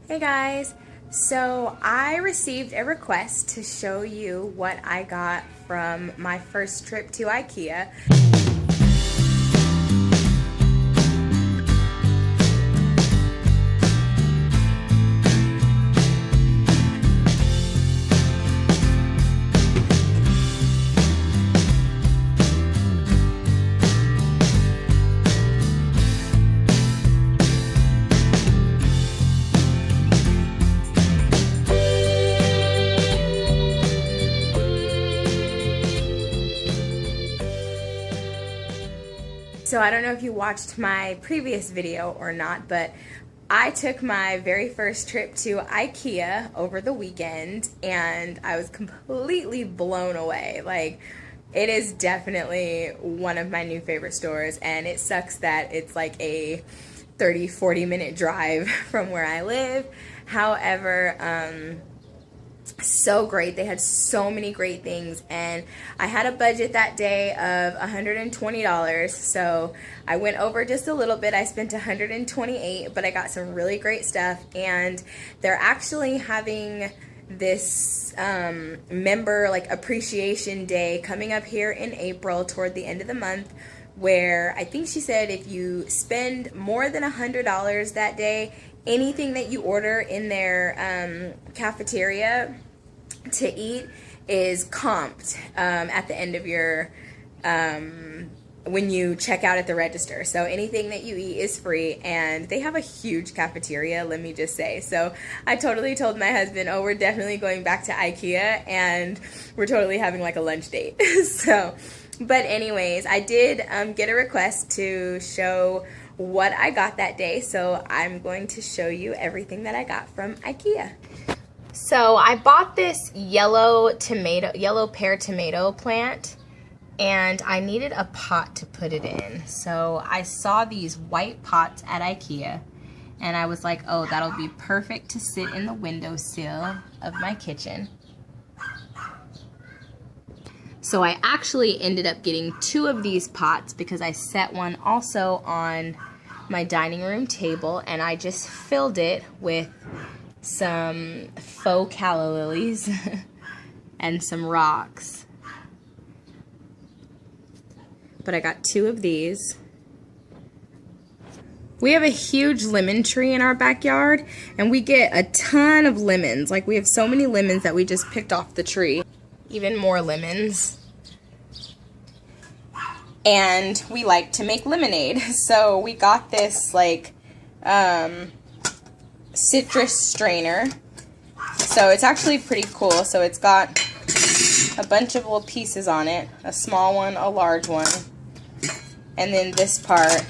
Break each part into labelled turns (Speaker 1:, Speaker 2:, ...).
Speaker 1: Hey guys, so I received a request to show you what I got from my first trip to IKEA. So I don't know if you watched my previous video or not, but I took my very first trip to IKEA over the weekend and I was completely blown away. Like, it is definitely one of my new favorite stores, and it sucks that it's like a 30-40 minute drive from where I live. However, so great. They had so many great things, and I had a budget that day of $120, so I went over just a little bit. I spent $128, but I got some really great stuff, and they're actually having this member like appreciation day coming up here in April toward the end of the month, where I think she said if you spend more than $100 that day, anything that you order in their cafeteria to eat is comped at the end of your when you check out at the register. So anything that you eat is free, and they have a huge cafeteria, let me just say. So I totally told my husband, oh, we're definitely going back to IKEA, and we're totally having like a lunch date. So, but anyways, I did get a request to show what I got that day, so I'm going to show you everything that I got from IKEA. So I bought this yellow pear tomato plant, and I needed a pot to put it in. So I saw these white pots at IKEA, and I was like, oh, that'll be perfect to sit in the windowsill of my kitchen. So I actually ended up getting 2 of these pots because I set one also on my dining room table, and I just filled it with some faux calla lilies and some rocks. But I got 2 of these. We have a huge lemon tree in our backyard, and we get a ton of lemons. Like, we have so many lemons that we just picked off the tree. Even more lemons. And we like to make lemonade, so we got this like citrus strainer. So it's actually pretty cool. So it's got a bunch of little pieces on it, a small one, a large one, and then this part,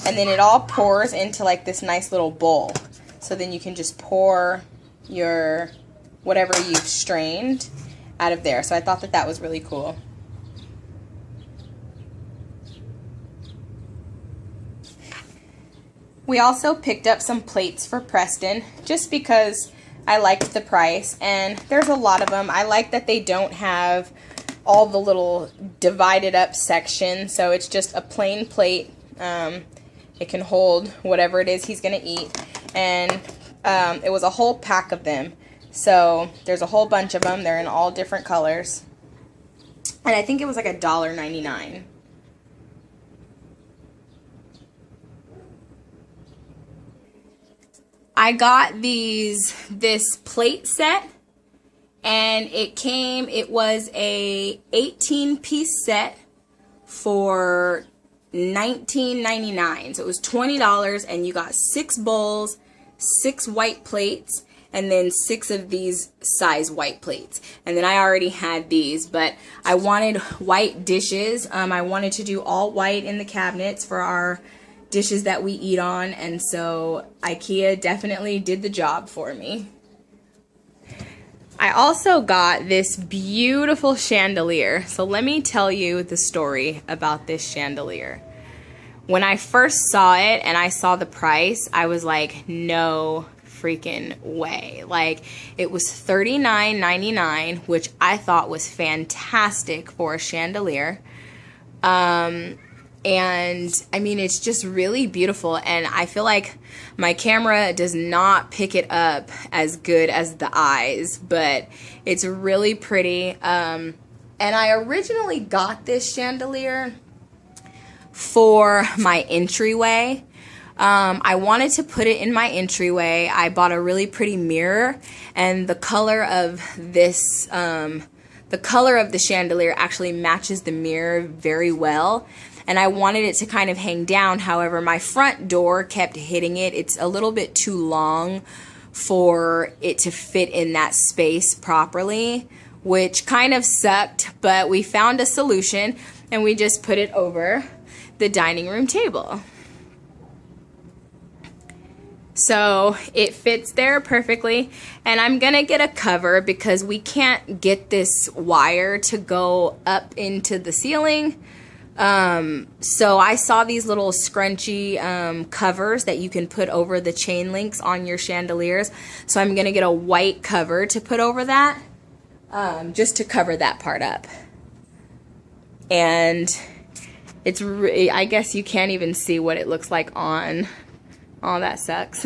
Speaker 1: and then it all pours into like this nice little bowl. So then you can just pour your whatever you've strained out of there. So I thought that that was really cool. We also picked up some plates for Preston just because I liked the price, and there's a lot of them. I like that they don't have all the little divided up sections, so it's just a plain plate. It can hold whatever it is he's going to eat, and it was a whole pack of them. So there's a whole bunch of them. They're in all different colors, and I think it was like $1.99. I got this plate set, and it was a 18-piece set for $19.99. So it was $20, and you got 6 bowls, 6 white plates, and then 6 of these size white plates. And then I already had these, but I wanted white dishes. I wanted to do all white in the cabinets for our dishes that we eat on, and so IKEA definitely did the job for me. I also got this beautiful chandelier. So let me tell you the story about this chandelier. When I first saw it and I saw the price, I was like, no freaking way. Like, it was $39.99, which I thought was fantastic for a chandelier. And I mean, it's just really beautiful, and I feel like my camera does not pick it up as good as the eyes, but it's really pretty. And I originally got this chandelier for my entryway. I wanted to put it in my entryway. I bought a really pretty mirror, and the color of this, the color of the chandelier actually matches the mirror very well. And I wanted it to kind of hang down. However, my front door kept hitting it. It's a little bit too long for it to fit in that space properly, which kind of sucked, but we found a solution, and we just put it over the dining room table. So it fits there perfectly, and I'm gonna get a cover because we can't get this wire to go up into the ceiling. So I saw these little scrunchy covers that you can put over the chain links on your chandeliers. So I'm gonna get a white cover to put over that, just to cover that part up. And it's I guess you can't even see what it looks like on. Oh, that sucks.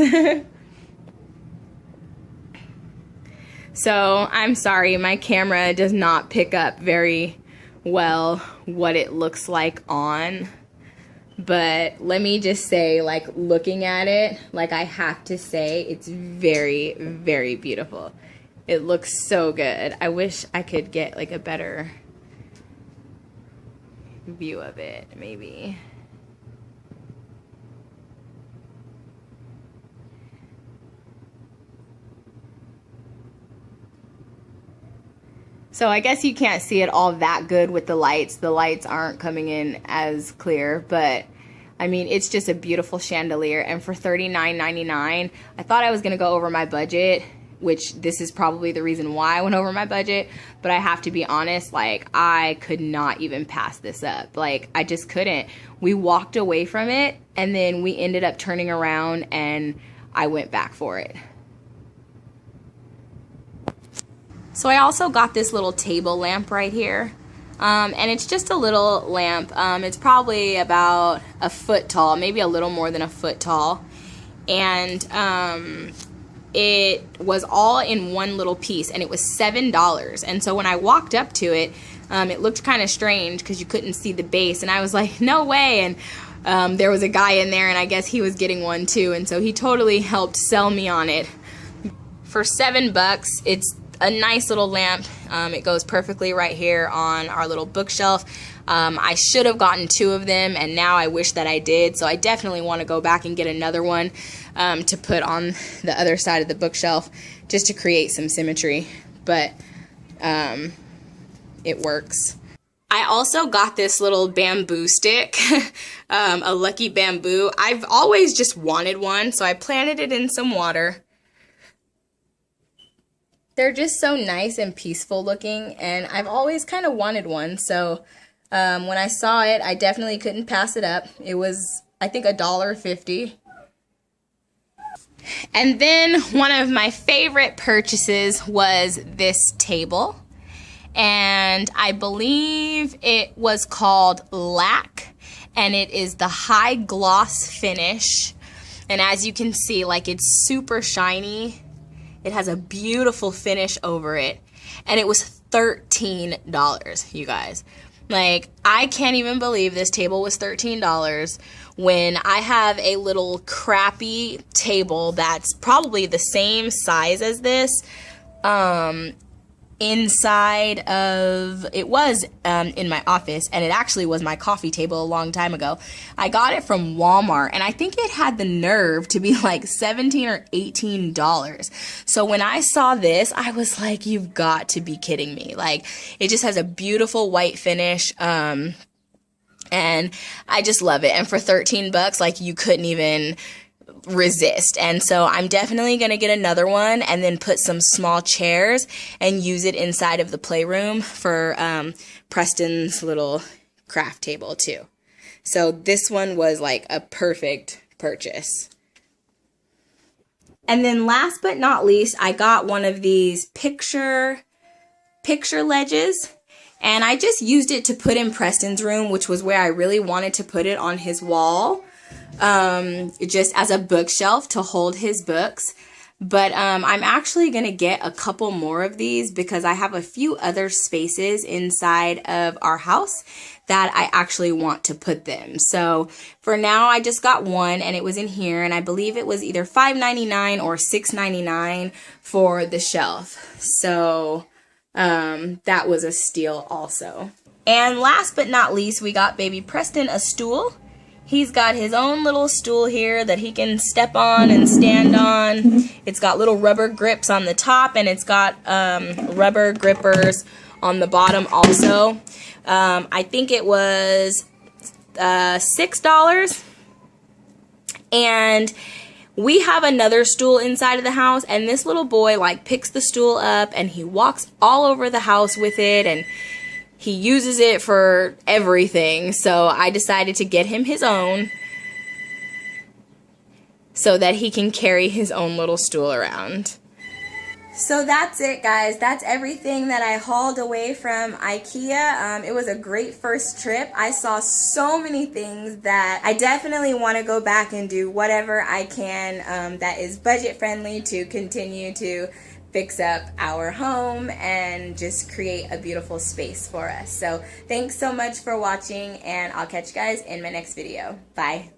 Speaker 1: So I'm sorry, my camera does not pick up very well what it looks like on, but let me just say, like, looking at it, like, I have to say it's very, very beautiful. It looks so good. I wish I could get like a better view of it, maybe. So I guess you can't see it all that good with the lights. The lights aren't coming in as clear, but I mean, it's just a beautiful chandelier. And for $39.99, I thought I was gonna go over my budget, which this is probably the reason why I went over my budget, but I have to be honest, like, I could not even pass this up. Like, I just couldn't. We walked away from it, and then we ended up turning around and I went back for it. So I also got this little table lamp right here, and it's just a little lamp. It's probably about a foot tall, maybe a little more than a foot tall, and it was all in one little piece, and it was $7. And so when I walked up to it, it looked kind of strange because you couldn't see the base, and I was like, no way. And there was a guy in there, and I guess he was getting one too, and so he totally helped sell me on it. For $7, it's a nice little lamp. It goes perfectly right here on our little bookshelf. I should have gotten 2 of them, and now I wish that I did, so I definitely want to go back and get another one to put on the other side of the bookshelf just to create some symmetry, but it works. I also got this little bamboo stick, a Lucky Bamboo. I've always just wanted one, so I planted it in some water. They're just so nice and peaceful looking, and I've always kind of wanted one, so when I saw it, I definitely couldn't pass it up. It was, I think, $1.50. And then one of my favorite purchases was this table, and I believe it was called Lac, and it is the high gloss finish, and as you can see, like, it's super shiny. It has a beautiful finish over it, and it was $13, you guys. Like, I can't even believe this table was $13 when I have a little crappy table that's probably the same size as this, inside of, it was in my office, and it actually was my coffee table a long time ago. I got it from Walmart, and I think it had the nerve to be like $17 or $18. So when I saw this, I was like, you've got to be kidding me. Like, it just has a beautiful white finish, and I just love it. And for $13, like, you couldn't even resist. And so I'm definitely going to get another one and then put some small chairs and use it inside of the playroom for Preston's little craft table too. So this one was like a perfect purchase. And then last but not least, I got one of these picture ledges, And I just used it to put in Preston's room, which was where I really wanted to put it, on his wall, just as a bookshelf to hold his books. But I'm actually going to get a couple more of these because I have a few other spaces inside of our house that I actually want to put them. So for now, I just got one, and it was in here, and I believe it was either $5.99 or $6.99 for the shelf. So that was a steal also. And last but not least, we got baby Preston a stool. He's got his own little stool here that he can step on and stand on. It's got little rubber grips on the top, and it's got rubber grippers on the bottom also. I think it was $6. And we have another stool inside of the house, and this little boy like picks the stool up and he walks all over the house with it, and he uses it for everything. So I decided to get him his own so that he can carry his own little stool around. So that's it, guys. That's everything that I hauled away from IKEA. It was a great first trip. I saw so many things that I definitely want to go back and do whatever I can that is budget friendly to continue to fix up our home and just create a beautiful space for us. So thanks so much for watching, and I'll catch you guys in my next video. Bye.